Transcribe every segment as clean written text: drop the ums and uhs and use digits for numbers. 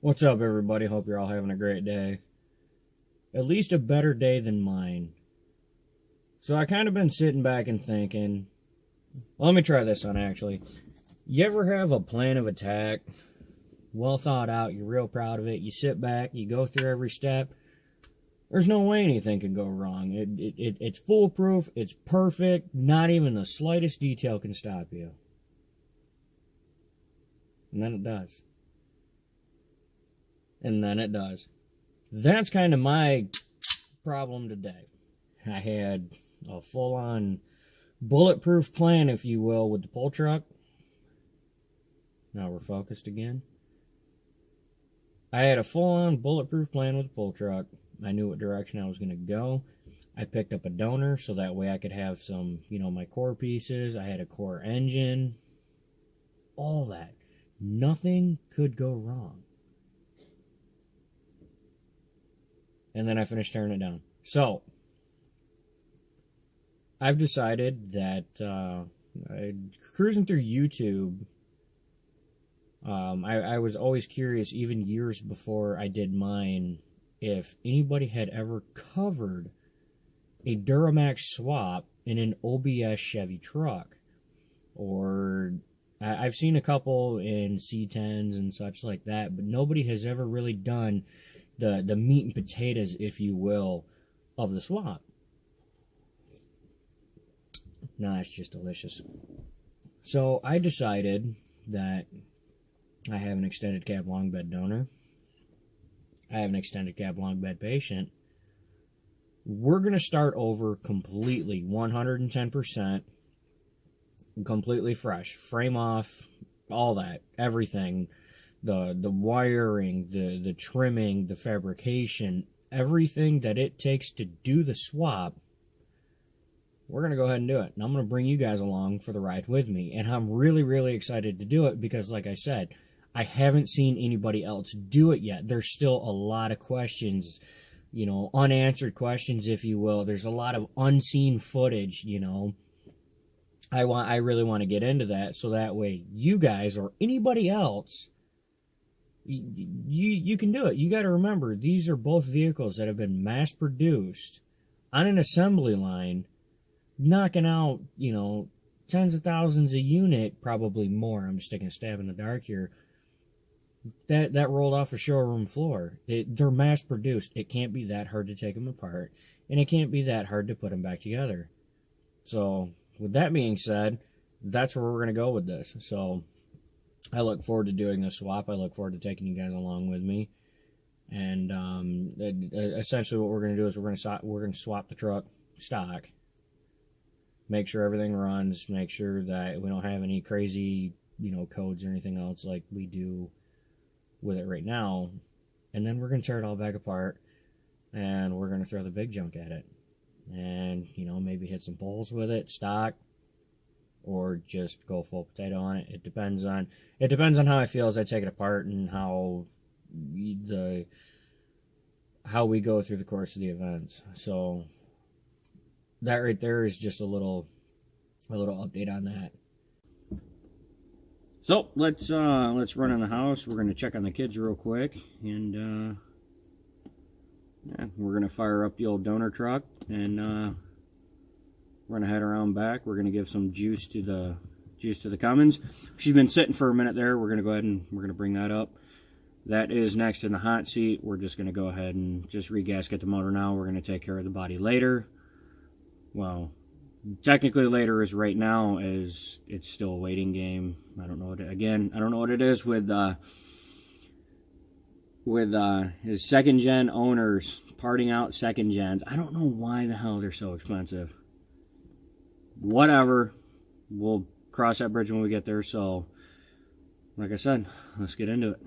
What's up, everybody? Hope you're all having a great day. At least a better day than mine. So I kind of been sitting back and thinking, well, let me try this on actually. You ever have a plan of attack, well thought out, you're real proud of it, you sit back, you go through every step, there's no way anything can go wrong. It's foolproof, it's perfect, not even the slightest detail can stop you. And then it does. And then it does. That's kind of my problem today. I had a full-on bulletproof plan, if you will, with the pull truck. Now we're focused again. I had a full-on bulletproof plan with the pull truck. I knew what direction I was going to go. I picked up a donor so that way I could have some, my core pieces. I had a core engine. All that. Nothing could go wrong. And then I finished tearing it down. So, I've decided that cruising through YouTube, I was always curious, even years before I did mine, if anybody had ever covered a Duramax swap in an OBS Chevy truck. Or, I've seen a couple in C10s and such like that, but nobody has ever really done the meat and potatoes, if you will, of the swap. No, it's just delicious. So I decided that I have an extended cab long bed donor. I have an extended cab long bed patient. We're going to start over completely, 110%, completely fresh. Frame off, all that, everything. The wiring, the trimming, the fabrication, everything that it takes to do the swap, we're going to go ahead and do it. And I'm going to bring you guys along for the ride with me. And I'm really, really excited to do it because, like I said, I haven't seen anybody else do it yet. There's still a lot of questions, unanswered questions, if you will. There's a lot of unseen footage, I really want to get into that so that way you guys or anybody else, you can do it. You got to remember, these are both vehicles that have been mass produced on an assembly line, knocking out, tens of thousands a unit, probably more. I'm just taking a stab in the dark here. That rolled off a showroom floor. They're mass produced. It can't be that hard to take them apart, and it can't be that hard to put them back together. So, with that being said, that's where we're going to go with this. So, I look forward to doing this swap. I look forward to taking you guys along with me. And essentially what we're going to do is we're going to swap the truck stock. Make sure everything runs. Make sure that we don't have any crazy, codes or anything else like we do with it right now. And then we're going to tear it all back apart. And we're going to throw the big junk at it. And, maybe hit some poles with it, stock. Or just go full potato on it. It depends on how I feel as I take it apart and how we go through the course of the events. So that right there is just a little update on that. So let's run in the house. We're gonna check on the kids real quick, and we're gonna fire up the old donor truck and. We're going to head around back. We're going to give some juice to the Cummins. She's been sitting for a minute there. We're going to go ahead and we're going to bring that up. That is next in the hot seat. We're just going to go ahead and just regasket the motor now. We're going to take care of the body later. Well, technically later is right now, as it's still a waiting game. I don't know what it is with his second gen owners parting out second gens. I don't know why the hell they're so expensive. Whatever, we'll cross that bridge when we get there. So, like I said, let's get into it.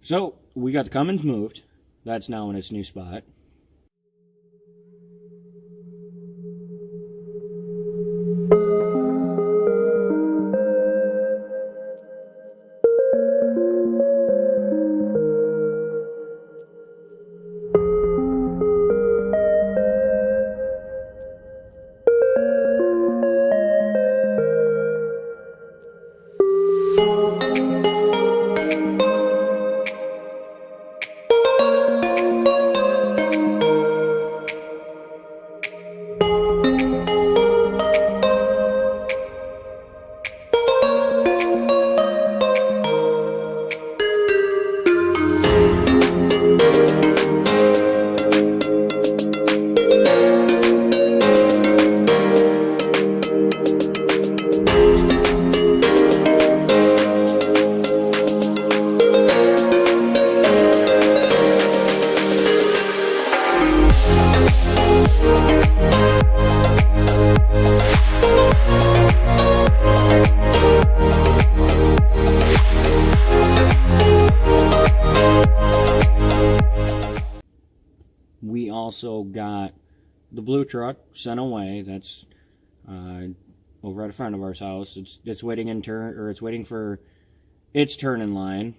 So, we got the Cummins moved. That's now in its new spot. We also got the blue truck sent away. That's over at a friend of ours' house. It's waiting in turn, or it's waiting for its turn in line.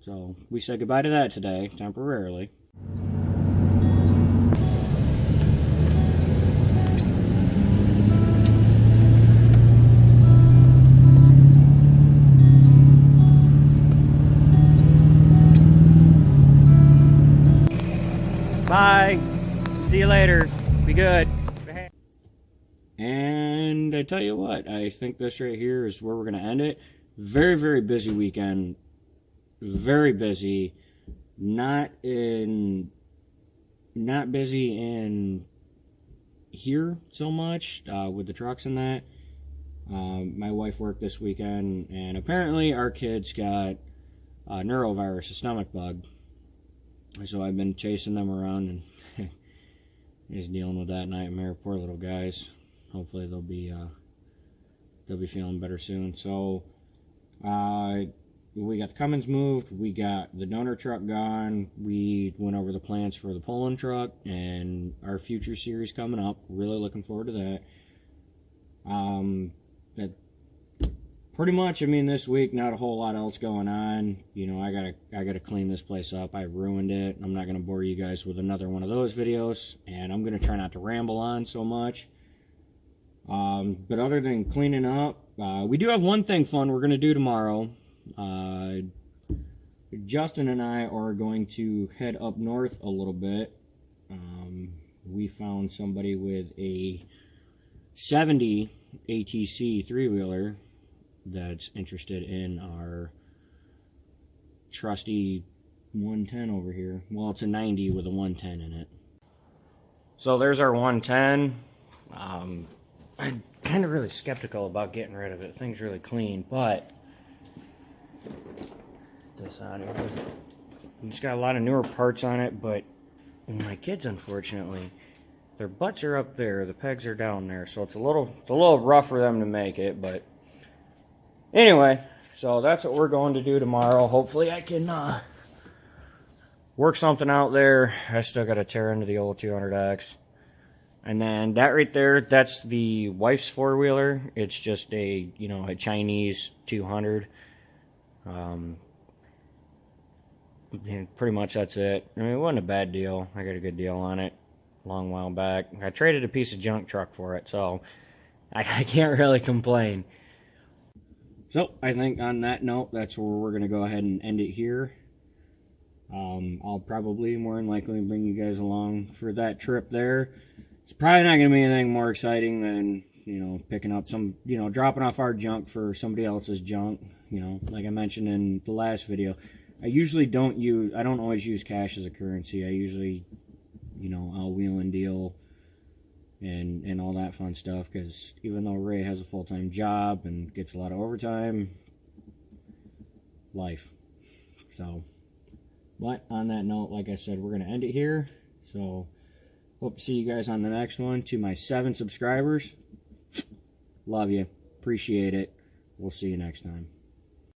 So we said goodbye to that today, temporarily. Bye. See you later. Be good. And I tell you what, I think this right here is where we're going to end it. Very, very busy weekend. Very busy. Not busy in here so much with the trucks and that. My wife worked this weekend, and apparently our kids got neurovirus, a stomach bug. So I've been chasing them around and just dealing with that nightmare. Poor little guys. Hopefully they'll be feeling better soon. So we got the Cummins moved. We got the donor truck gone. We went over the plans for the Poland truck and our future series coming up. Really looking forward to that. That pretty much, I mean, this week, not a whole lot else going on. You know, I gotta clean this place up. I ruined it. I'm not gonna bore you guys with another one of those videos, and I'm gonna try not to ramble on so much. But other than cleaning up, we do have one thing fun we're gonna do tomorrow. Justin and I are going to head up north a little bit. We found somebody with a 70 ATC three-wheeler that's interested in our trusty 110 over here. Well, it's a 90 with a 110 in it. So there's our 110. I'm kind of really skeptical about getting rid of it. Thing's really clean, but this out here. It's got a lot of newer parts on it, but my kids, unfortunately, their butts are up there, the pegs are down there, so it's a little rough for them to make it, but anyway, so that's what we're going to do tomorrow. Hopefully I can work something out there. I still got to tear into the old 200X. And then that right there, that's the wife's four-wheeler. It's just a, you know, a Chinese 200. And pretty much that's it. I mean, it wasn't a bad deal. I got a good deal on it a long while back. I traded a piece of junk truck for it, so I can't really complain. So, I think on that note, that's where we're going to go ahead and end it here. I'll probably more than likely bring you guys along for that trip there. It's probably not going to be anything more exciting than, you know, picking up some, you know, dropping off our junk for somebody else's junk. You know, like I mentioned in the last video, I don't always use cash as a currency. I usually, you know, I'll wheel and deal and all that fun stuff, because even though Ray has a full-time job and gets a lot of overtime, life. So, but on that note, like I said, we're going to end it here. So, hope to see you guys on the next one. To my 7 subscribers, love you. Appreciate it. We'll see you next time.